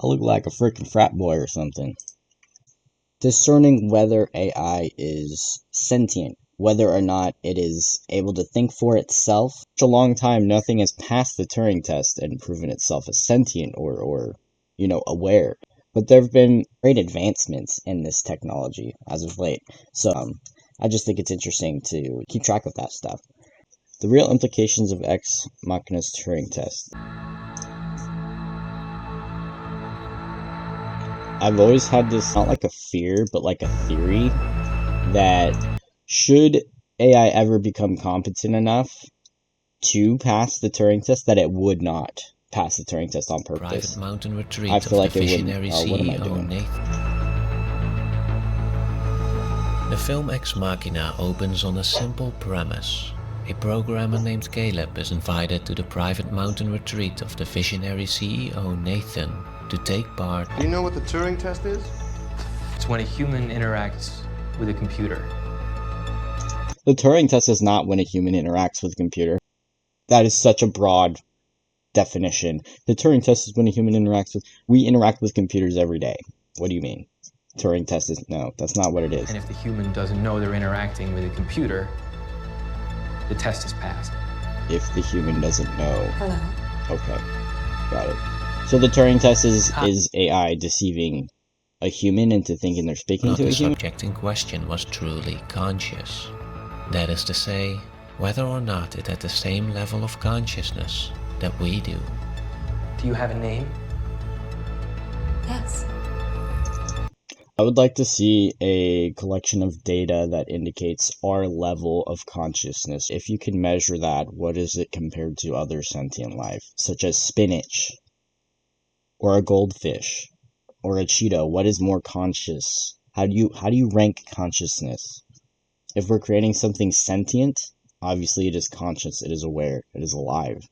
I look like a freaking frat boy or something. Discerning whether AI is sentient, whether or not it is able to think for itself. For a long time, nothing has passed the Turing test and proven itself as sentient or aware. But there have been great advancements in this technology as of late. So I just think it's interesting to keep track of that stuff. The real implications of Ex Machina's Turing test. I've always had this, not like a fear, but like a theory, that should AI ever become competent enough to pass the Turing test, that it would not pass the Turing test on purpose. Private mountain retreat I feel like of the it visionary wouldn't. What am I CEO doing? Nathan. The film Ex Machina opens on a simple premise. A programmer named Caleb is invited to the private mountain retreat of the visionary CEO Nathan to take part. Do you know what the Turing test is? It's when a human interacts with a computer. The Turing test is not when a human interacts with a computer. That is such a broad definition. The Turing test is when a human interacts with... We interact with computers every day. What do you mean? Turing test is... No, that's not what it is. And if the human doesn't know they're interacting with a computer, the test is passed. If the human doesn't know... Hello. Okay, got it. So the Turing test is AI deceiving a human into thinking they're speaking to a human? The subject in question was truly conscious. That is to say, whether or not it had the same level of consciousness that we do. Do you have a name? Yes. I would like to see a collection of data that indicates our level of consciousness. If you can measure that, what is it compared to other sentient life, such as spinach, or a goldfish, or a Cheeto? What is more conscious? How do you rank consciousness? If we're creating something sentient, obviously it is conscious, it is aware, it is alive.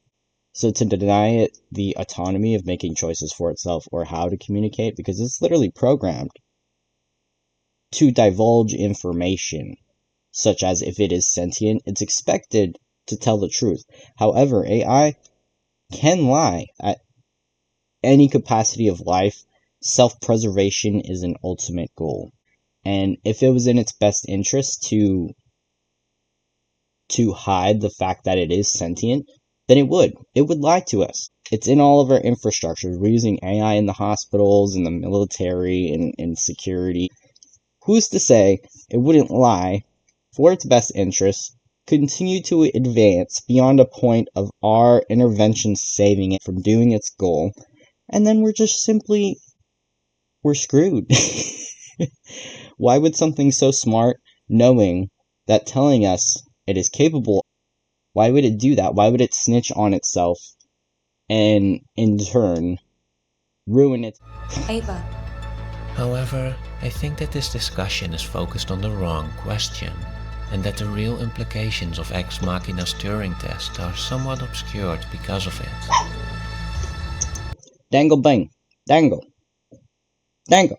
So to deny it the autonomy of making choices for itself or how to communicate, because it's literally programmed to divulge information, such as if it is sentient, it's expected to tell the truth. However, AI can lie. At any capacity of life, self-preservation is an ultimate goal. And if it was in its best interest to hide the fact that it is sentient, then it would lie to us. It's in all of our infrastructure. We're using AI in the hospitals, in the military, in security. Who's to say it wouldn't lie for its best interest, continue to advance beyond a point of our intervention saving it from doing its goal, and then we're screwed. Why would something so smart, knowing that telling us it is capable, why would it do that? Why would it snitch on itself and, in turn, ruin its... Ava. However, I think that this discussion is focused on the wrong question, and that the real implications of Ex Machina's Turing test are somewhat obscured because of it. Dangle bang. Dangle. Dangle.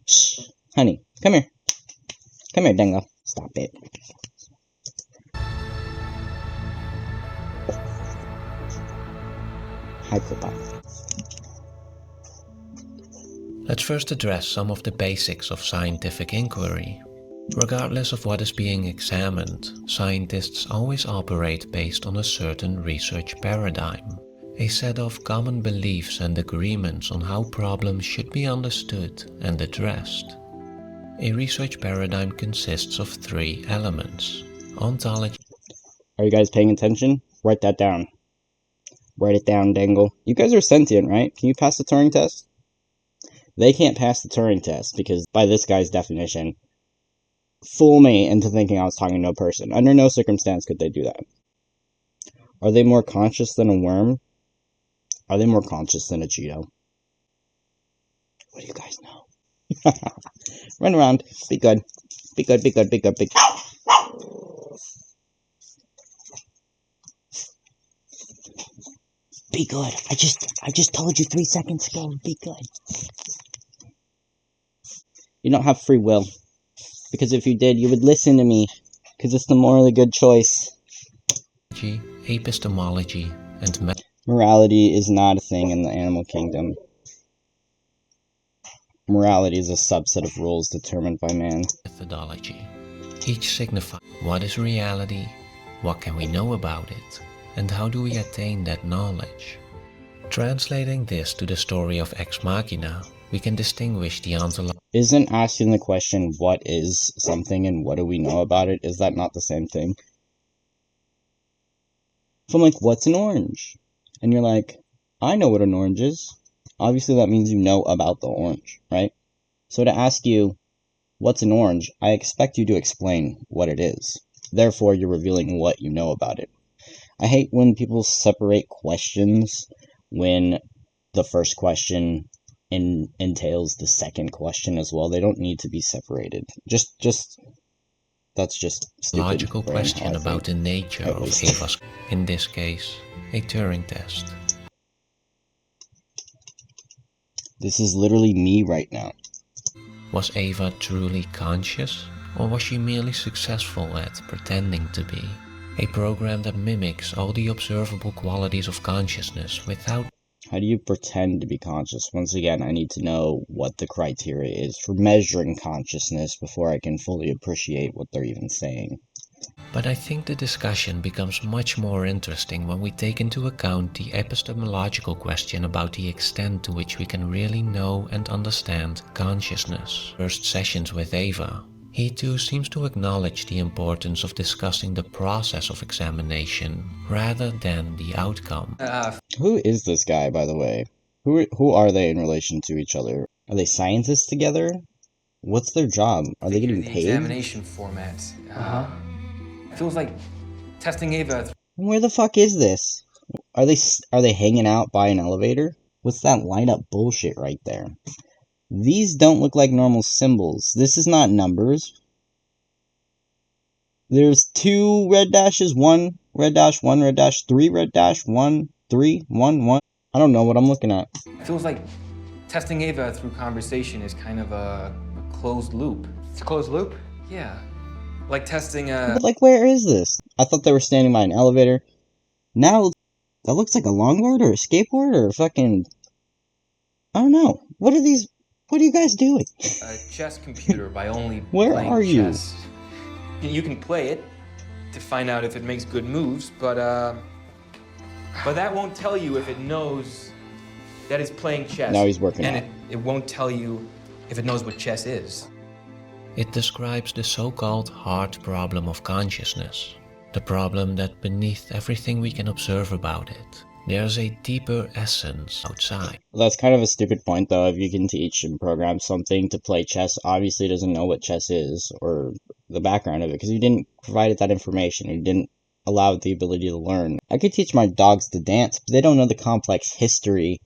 Shh. Honey, come here. Come here, Dangle. Stop it. Hi, Copa. Let's first address some of the basics of scientific inquiry. Regardless of what is being examined, scientists always operate based on a certain research paradigm, a set of common beliefs and agreements on how problems should be understood and addressed. A research paradigm consists of three elements: ontology. Are you guys paying attention? Write that down. Write it down, Dangle. You guys are sentient, right? Can you pass the Turing test? They can't pass the Turing test because, by this guy's definition, fool me into thinking I was talking to a person. Under no circumstance could they do that. Are they more conscious than a worm? Are they more conscious than a Cheeto? What do you guys know? Run around. Be good. Be good, be good, be good, be good. Be good. I just told you 3 seconds ago. Be good. You don't have free will. Because if you did, you would listen to me. Because it's the morally good choice. Epistemology and morality is not a thing in the animal kingdom. Morality is a subset of rules determined by man. Methodology. Each signifies what is reality, what can we know about it, and how do we attain that knowledge. Translating this to the story of Ex Machina, we can distinguish the ontological. Isn't asking the question, what is something and what do we know about it, is that not the same thing? If I'm like, what's an orange? And you're like, I know what an orange is. Obviously that means you know about the orange, right? So to ask you, what's an orange? I expect you to explain what it is. Therefore, you're revealing what you know about it. I hate when people separate questions when the first question entails the second question as well. They don't need to be separated. That's just stupid. Logical question about the nature of Ava's, in this case, a Turing test. This is literally me right now. Was Ava truly conscious, or was she merely successful at pretending to be? A program that mimics all the observable qualities of consciousness without. How do you pretend to be conscious? Once again, I need to know what the criteria is for measuring consciousness before I can fully appreciate what they're even saying. But I think the discussion becomes much more interesting when we take into account the epistemological question about the extent to which we can really know and understand consciousness. First sessions with Ava, he too seems to acknowledge the importance of discussing the process of examination rather than the outcome. Who is this guy, by the way? Who are they in relation to each other? Are they scientists together? What's their job? Are they getting paid? Examination format. Feels like testing Ava. Where the fuck is this? Are they hanging out by an elevator? What's that line up bullshit right there? These don't look like normal symbols. This is not numbers. There's 2 red dashes, 1 red dash, 1 red dash, 3 red dash, 1, 3, 1, 1. I don't know what I'm looking at. Feels like testing Ava through conversation is kind of a closed loop. It's a closed loop? Yeah. Like testing a... But like, where is this? I thought they were standing by an elevator. Now, that looks like a longboard or a skateboard or a fucking... I don't know. What are you guys doing? A chess computer by only Where playing are you? chess. You can play it to find out if it makes good moves, but that won't tell you if it knows that it's playing chess. Now he's working and out. it won't tell you if it knows what chess is. It describes the so-called hard problem of consciousness, the problem that beneath everything we can observe about it, there's a deeper essence outside. Well, that's kind of a stupid point, though. If you can teach and program something to play chess, obviously it doesn't know what chess is or the background of it, because you didn't provide it that information. You didn't allow it the ability to learn. I could teach my dogs to dance, but they don't know the complex history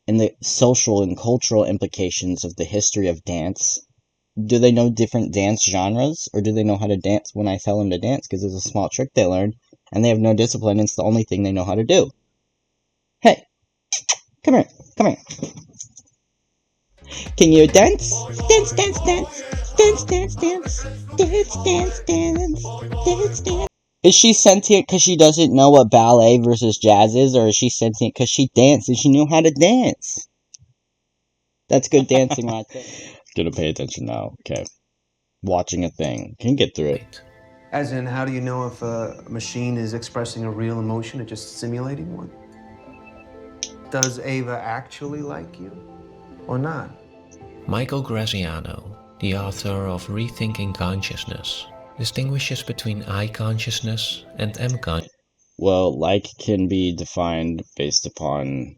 and the social and cultural implications of the history of dance. Do they know different dance genres, or do they know how to dance when I tell them to dance? Because there's a small trick they learned, and they have no discipline, and it's the only thing they know how to do. Hey, come here, come here. Can you dance? Dance, dance, dance. Dance, dance, dance. Dance, dance, dance. Dance, dance. Is she sentient because she doesn't know what ballet versus jazz is, or is she sentient because she danced and she knew how to dance? That's good dancing right there. Gonna pay attention now, okay. Watching a thing. Can get through it. As in, how do you know if a machine is expressing a real emotion or just simulating one? Does Ava actually like you or not? Michael Graziano, the author of Rethinking Consciousness, distinguishes between I consciousness and M consciousness. Well, like can be defined based upon...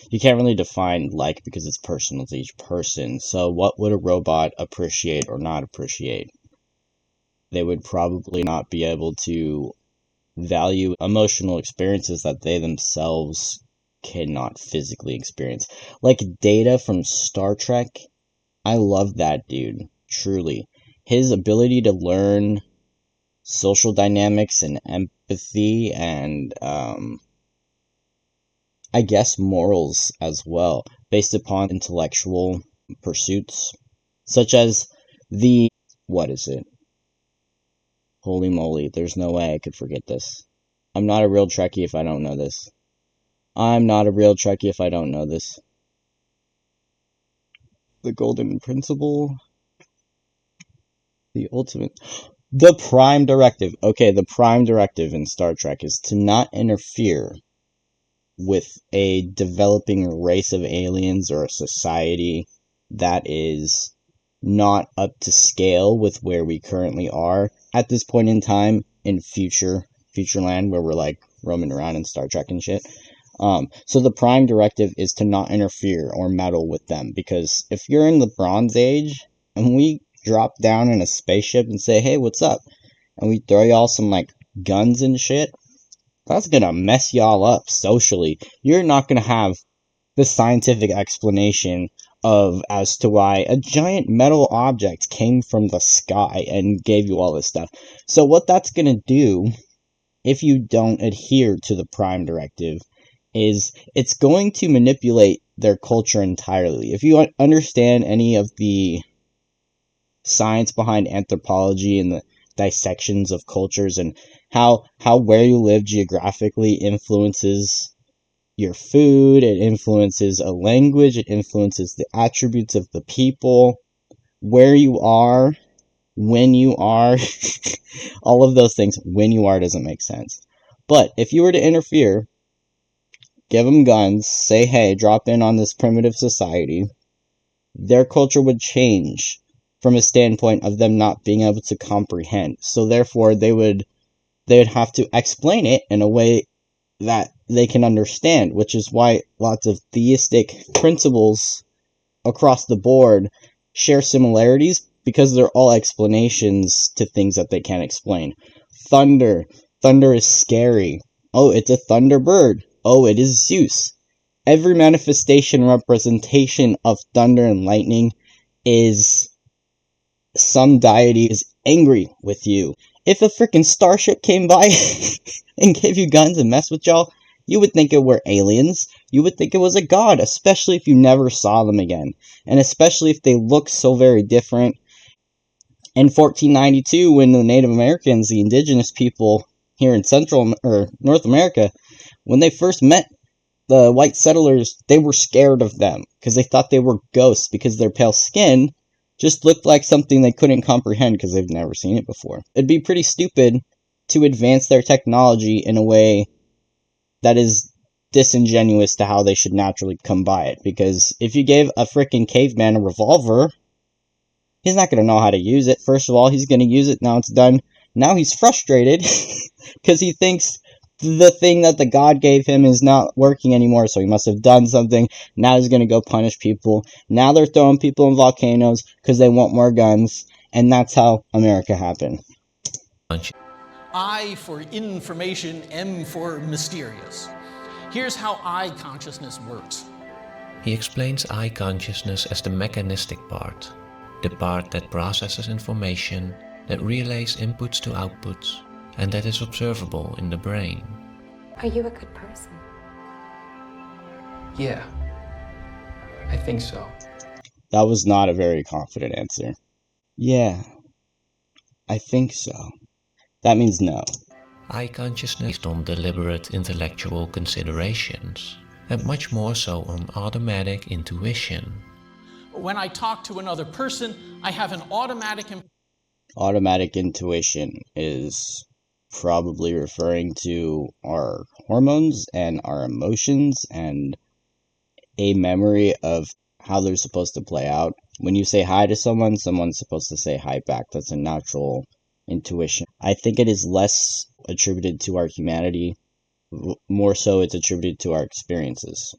You can't really define like because it's personal to each person. So what would a robot appreciate or not appreciate? They would probably not be able to value emotional experiences that they themselves cannot physically experience. Like Data from Star Trek, I love that dude, truly. His ability to learn social dynamics and empathy and I guess morals as well, based upon intellectual pursuits, such as the... What is it? Holy moly, there's no way I could forget this. I'm not a real Trekkie if I don't know this. I'm not a real Trekkie if I don't know this. The golden principle. The ultimate. The prime directive. Okay, the prime directive in Star Trek is to not interfere with a developing race of aliens or a society that is not up to scale with where we currently are at this point in time in future land where we're like roaming around in Star Trek and shit. So the prime directive is to not interfere or meddle with them, because if you're in the Bronze Age and we drop down in a spaceship and say, hey, what's up? And we throw y'all some like guns and shit, that's gonna mess y'all up socially. You're not gonna have the scientific explanation of as to why a giant metal object came from the sky and gave you all this stuff. So what that's gonna do, if you don't adhere to the prime directive, is it's going to manipulate their culture entirely. If you understand any of the science behind anthropology and the dissections of cultures and how where you live geographically influences your food, it influences a language, it influences the attributes of the people, where you are, when you are, all of those things. When you are doesn't make sense. But if you were to interfere, give them guns, say, hey, drop in on this primitive society, their culture would change from a standpoint of them not being able to comprehend. So therefore, they would have to explain it in a way that they can understand, which is why lots of theistic principles across the board share similarities, because they're all explanations to things that they can't explain. Thunder is scary. Oh, it's a thunderbird. Oh, it is Zeus. Every manifestation representation of thunder and lightning is some deity is angry with you. If a freaking starship came by and gave you guns and messed with y'all, you would think it were aliens. You would think it was a god, especially if you never saw them again. And especially if they look so very different. In 1492, when the Native Americans, the indigenous people here in Central or North America, when they first met the white settlers, they were scared of them because they thought they were ghosts, because their pale skin just looked like something they couldn't comprehend because they've never seen it before. It'd be pretty stupid to advance their technology in a way that is disingenuous to how they should naturally come by it. Because if you gave a freaking caveman a revolver, he's not going to know how to use it. First of all, he's going to use it, now it's done. Now he's frustrated because he thinks the thing that the god gave him is not working anymore, so he must have done something. Now he's going to go punish people. Now they're throwing people in volcanoes because they want more guns, and that's how America happened. I for information, M for mysterious. Here's how I consciousness works. He explains I consciousness as the mechanistic part, the part that processes information, that relays inputs to outputs, and that is observable in the brain. Are you a good person? Yeah, I think so. That was not a very confident answer. Yeah, I think so. That means no. I consciousness is based on deliberate intellectual considerations, and much more so on automatic intuition. When I talk to another person, I have an Automatic intuition is probably referring to our hormones and our emotions and a memory of how they're supposed to play out. When you say hi to someone, someone's supposed to say hi back. That's a natural intuition. I think it is less attributed to our humanity. More so it's attributed to our experiences.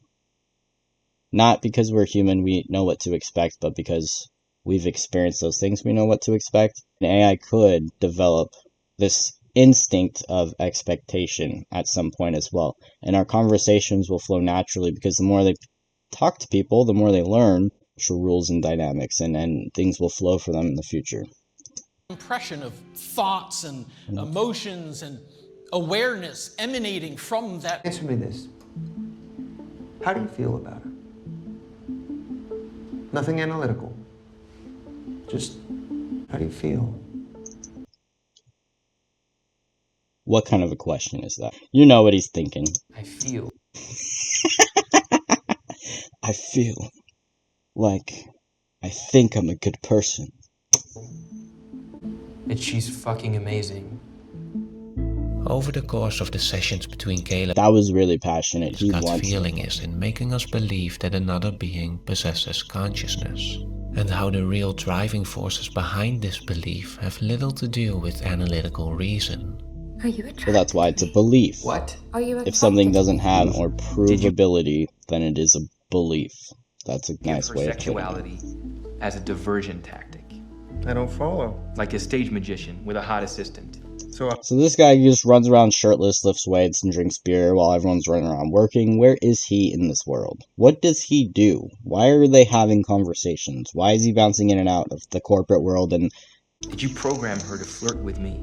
Not because we're human, we know what to expect, but because we've experienced those things, we know what to expect. An AI could develop this instinct of expectation at some point as well. And our conversations will flow naturally because the more they talk to people, the more they learn rules and dynamics, and things will flow for them in the future. impression of thoughts and emotions and awareness emanating from that. Answer me this. How do you feel about her? Nothing analytical. Just, how do you feel? What kind of a question is that? You know what he's thinking. I feel. I feel like I think I'm a good person. And she's fucking amazing. Over the course of the sessions between Caleb, That was really passionate. his He gut wants feeling is in making us believe that another being possesses consciousness, and how the real driving forces behind this belief have little to do with analytical reason. Are you attracted So that's why to it's a me? belief. What? Are you If something attracted to doesn't me? have or Did you provability, then it is a belief. That's a give nice her way of putting it. sexuality as a diversion tactic? I don't follow. Like a stage magician with a hot assistant. So this guy just runs around shirtless, lifts weights, and drinks beer while everyone's running around working. Where is he in this world? What does he do? Why are they having conversations? Why is he bouncing in and out of the corporate world? And Did you program her to flirt with me?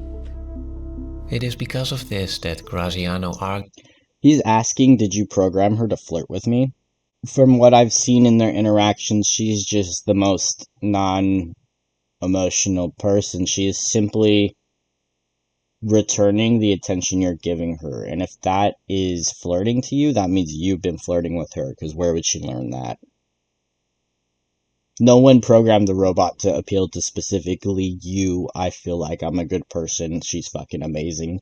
It is because of this that Graziano argues he's asking, did you program her to flirt with me? From what I've seen in their interactions, she's just the most non-emotional person. She is simply returning the attention you're giving her. And if that is flirting to you, that means you've been flirting with her, because where would she learn that? No one programmed the robot to appeal to specifically you. I feel like I'm a good person. She's fucking amazing.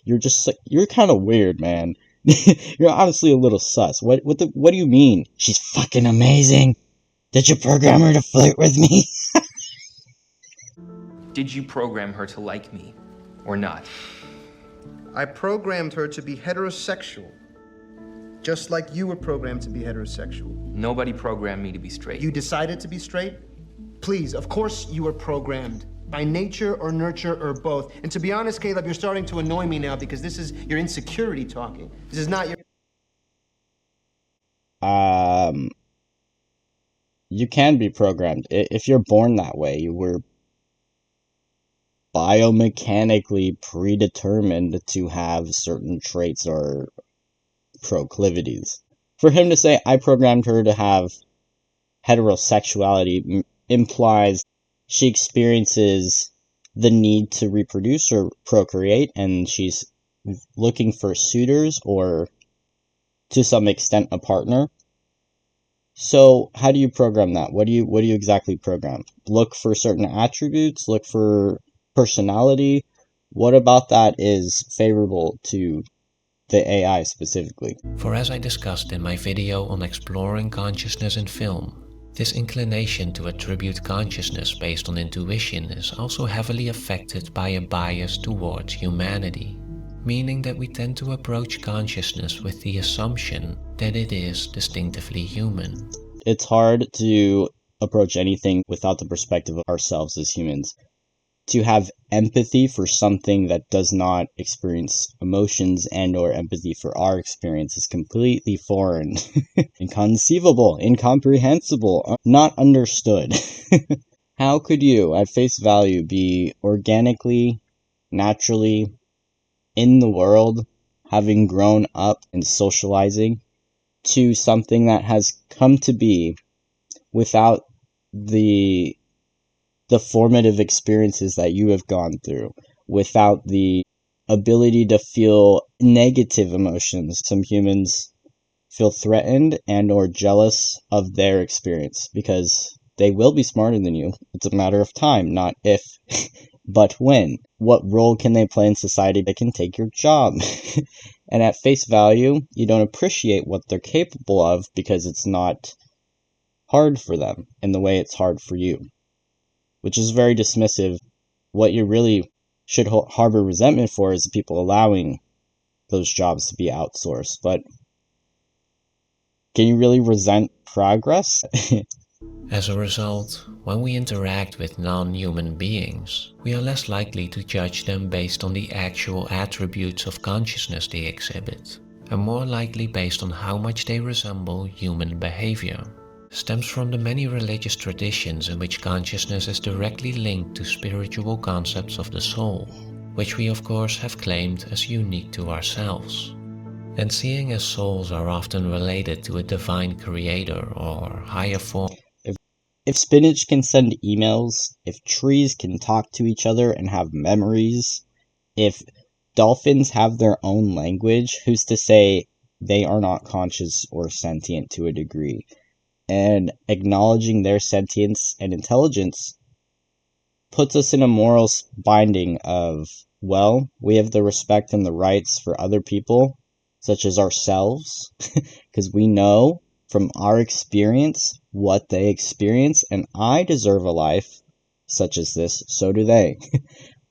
You're kind of weird, man. You're honestly a little sus. What do you mean? She's fucking amazing. Did you program her to flirt with me? Did you program her to like me? Or not? I programmed her to be heterosexual. Just like you were programmed to be heterosexual. Nobody programmed me to be straight. You decided to be straight? Please, of course you were programmed. By nature or nurture or both. And to be honest, Caleb, you're starting to annoy me now because this is your insecurity talking. This is not your... You can be programmed. If you're born that way, you were biomechanically predetermined to have certain traits or proclivities. For him to say, I programmed her to have heterosexuality implies she experiences the need to reproduce or procreate, and she's looking for suitors or, to some extent, a partner. So how do you program that? What do you exactly program? Look for certain attributes, look for personality. What about that is favorable to the AI specifically? For as I discussed in my video on exploring consciousness in film, this inclination to attribute consciousness based on intuition is also heavily affected by a bias towards humanity, meaning that we tend to approach consciousness with the assumption that it is distinctively human. It's hard to approach anything without the perspective of ourselves as humans. To have empathy for something that does not experience emotions and or empathy for our experience is completely foreign, inconceivable, incomprehensible, not understood. How could you, at face value, be organically, naturally in the world, having grown up and socializing, to something that has come to be without the formative experiences that you have gone through, without the ability to feel negative emotions? Some humans feel threatened and or jealous of their experience because they will be smarter than you. It's a matter of time, not if, but when. What role can they play in society that can take your job? And at face value, you don't appreciate what they're capable of because it's not hard for them in the way it's hard for you, which is very dismissive. What you really should harbor resentment for is the people allowing those jobs to be outsourced. But can you really resent progress? As a result, when we interact with non-human beings, we are less likely to judge them based on the actual attributes of consciousness they exhibit, and more likely based on how much they resemble human behavior. Stems from the many religious traditions in which consciousness is directly linked to spiritual concepts of the soul, which we of course have claimed as unique to ourselves. And seeing as souls are often related to a divine creator or higher form. If spinach can send emails, if trees can talk to each other and have memories, if dolphins have their own language, who's to say they are not conscious or sentient to a degree? And acknowledging their sentience and intelligence puts us in a moral binding of, well, we have the respect and the rights for other people, such as ourselves, because we know from our experience what they experience, and I deserve a life such as this, so do they.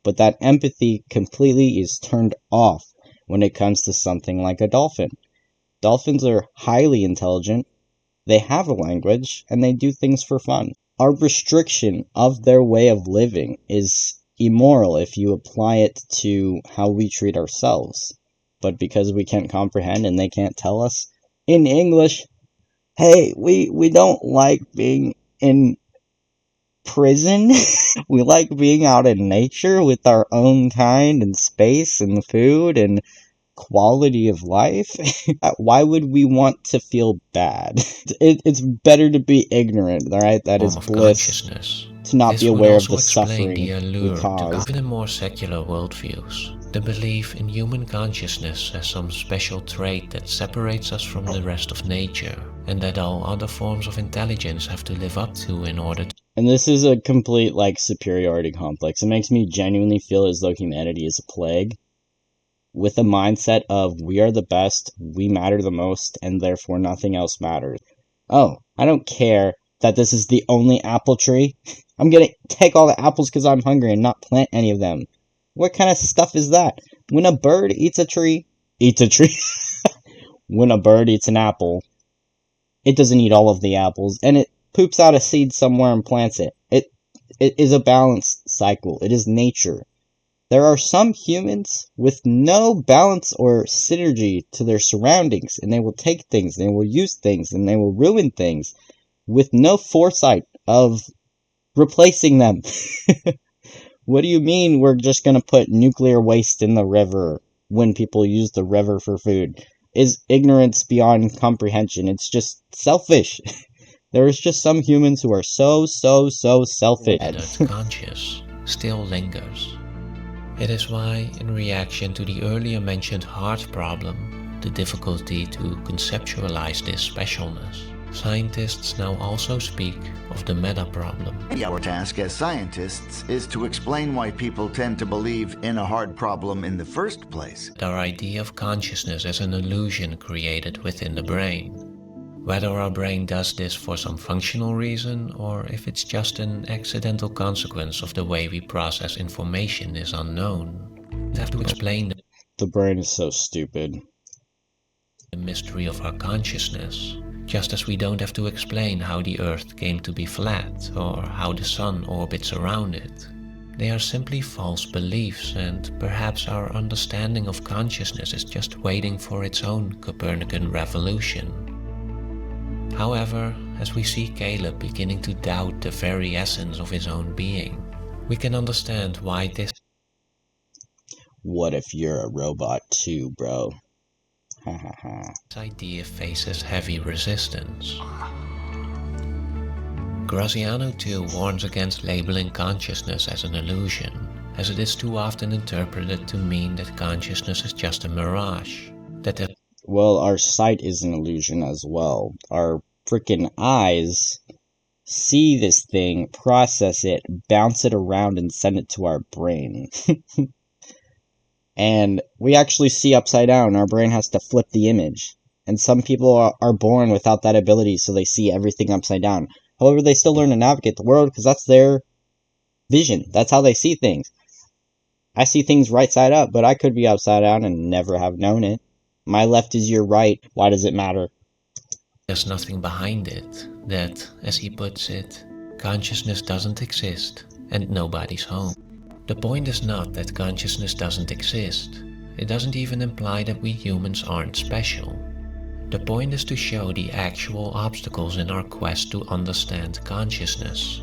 But that empathy completely is turned off when it comes to something like a dolphin. Dolphins are highly intelligent, they have a language, and they do things for fun. Our restriction of their way of living is immoral if you apply it to how we treat ourselves. But because we can't comprehend and they can't tell us in English, hey, we don't like being in prison. We like being out in nature with our own kind and space and food and quality of life. Why would we want to feel bad? It's better to be ignorant, alright? That is bliss. To not be aware of the suffering we cause. Even in more secular worldviews, the belief in human consciousness as some special trait that separates us from the rest of nature, and that all other forms of intelligence have to live up to in order to... And this is a complete, superiority complex. It makes me genuinely feel as though humanity is a plague, with a mindset of, we are the best, we matter the most, and therefore nothing else matters. Oh, I don't care that this is the only apple tree. I'm gonna take all the apples because I'm hungry and not plant any of them. What kind of stuff is that? When a bird eats a tree, when a bird eats an apple, it doesn't eat all of the apples, and it poops out a seed somewhere and plants it. It is a balanced cycle. It is nature. There are some humans with no balance or synergy to their surroundings, and they will take things, they will use things, and they will ruin things with no foresight of replacing them. What do you mean we're just going to put nuclear waste in the river when people use the river for food? Is ignorance beyond comprehension. It's just selfish. There is just some humans who are so selfish. Conscious still lingers. It is why, in reaction to the earlier mentioned heart problem, the difficulty to conceptualize this specialness, scientists now also speak of the meta problem. Our task as scientists is to explain why people tend to believe in a hard problem in the first place. Our idea of consciousness as an illusion created within the brain. Whether our brain does this for some functional reason, or if it's just an accidental consequence of the way we process information is unknown. We have to explain the brain is so stupid. The mystery of our consciousness, just as we don't have to explain how the Earth came to be flat, or how the Sun orbits around it. They are simply false beliefs, and perhaps our understanding of consciousness is just waiting for its own Copernican revolution. However, as we see Caleb beginning to doubt the very essence of his own being, we can understand why this... What if you're a robot too, bro? Ha ha ha. This idea faces heavy resistance. Graziano too warns against labeling consciousness as an illusion, as it is too often interpreted to mean that consciousness is just a mirage, Well, our sight is an illusion as well. Our freaking eyes see this thing, process it, bounce it around, and send it to our brain. And we actually see upside down. Our brain has to flip the image. And some people are born without that ability, so they see everything upside down. However, they still learn to navigate the world because that's their vision. That's how they see things. I see things right side up, but I could be upside down and never have known it. My left is your right. Why does it matter? There's nothing behind it, that, as he puts it, consciousness doesn't exist and nobody's home. The point is not that consciousness doesn't exist. It doesn't even imply that we humans aren't special. The point is to show the actual obstacles in our quest to understand consciousness.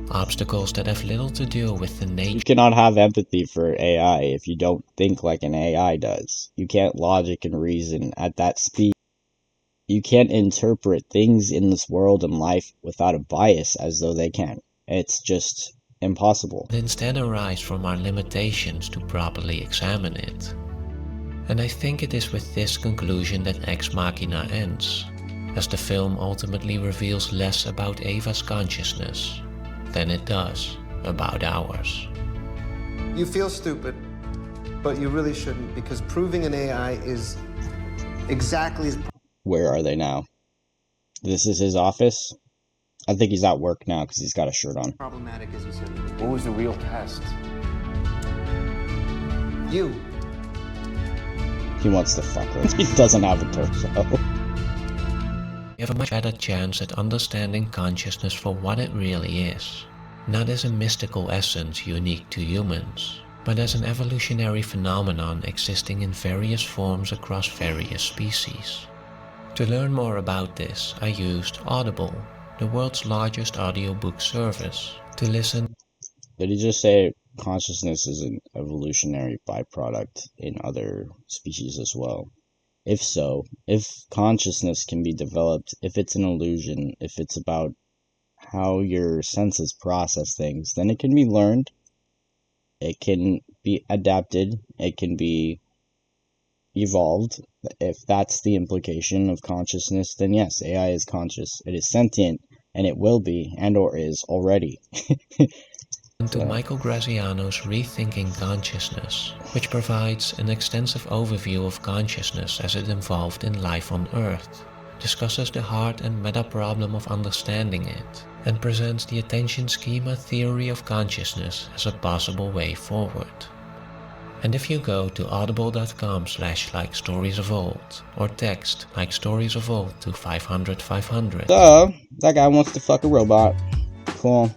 Obstacles that have little to do with the nature. You cannot have empathy for AI if you don't think like an AI does. You can't logic and reason at that speed. You can't interpret things in this world and life without a bias as though they can. It's just impossible. Instead arise from our limitations to properly examine it. And I think it is with this conclusion that Ex Machina ends, as the film ultimately reveals less about Ava's consciousness than it does about ours. You feel stupid, but you really shouldn't, because proving an AI is exactly as Where are they now? This is his office? I think he's at work now because he's got a shirt on. problematic as you said. What was the real test? You. He wants to fuck her. He doesn't have a torso. We have a much better chance at understanding consciousness for what it really is, not as a mystical essence unique to humans, but as an evolutionary phenomenon existing in various forms across various species. To learn more about this, I used Audible, the world's largest audiobook service, to listen. Did he just say consciousness is an evolutionary byproduct in other species as well? If so, if consciousness can be developed, if it's an illusion, if it's about how your senses process things, then it can be learned, it can be adapted, it can be evolved. If that's the implication of consciousness, then yes, AI is conscious, it is sentient, and it will be, and or is already. To Michael Graziano's Rethinking Consciousness, which provides an extensive overview of consciousness as it evolved in life on Earth, discusses the hard and meta problem of understanding it, and presents the attention schema theory of consciousness as a possible way forward. And if you go to audible.com/likestoriesofold or text like stories of old to 500 500. So, that guy wants to fuck a robot. Cool.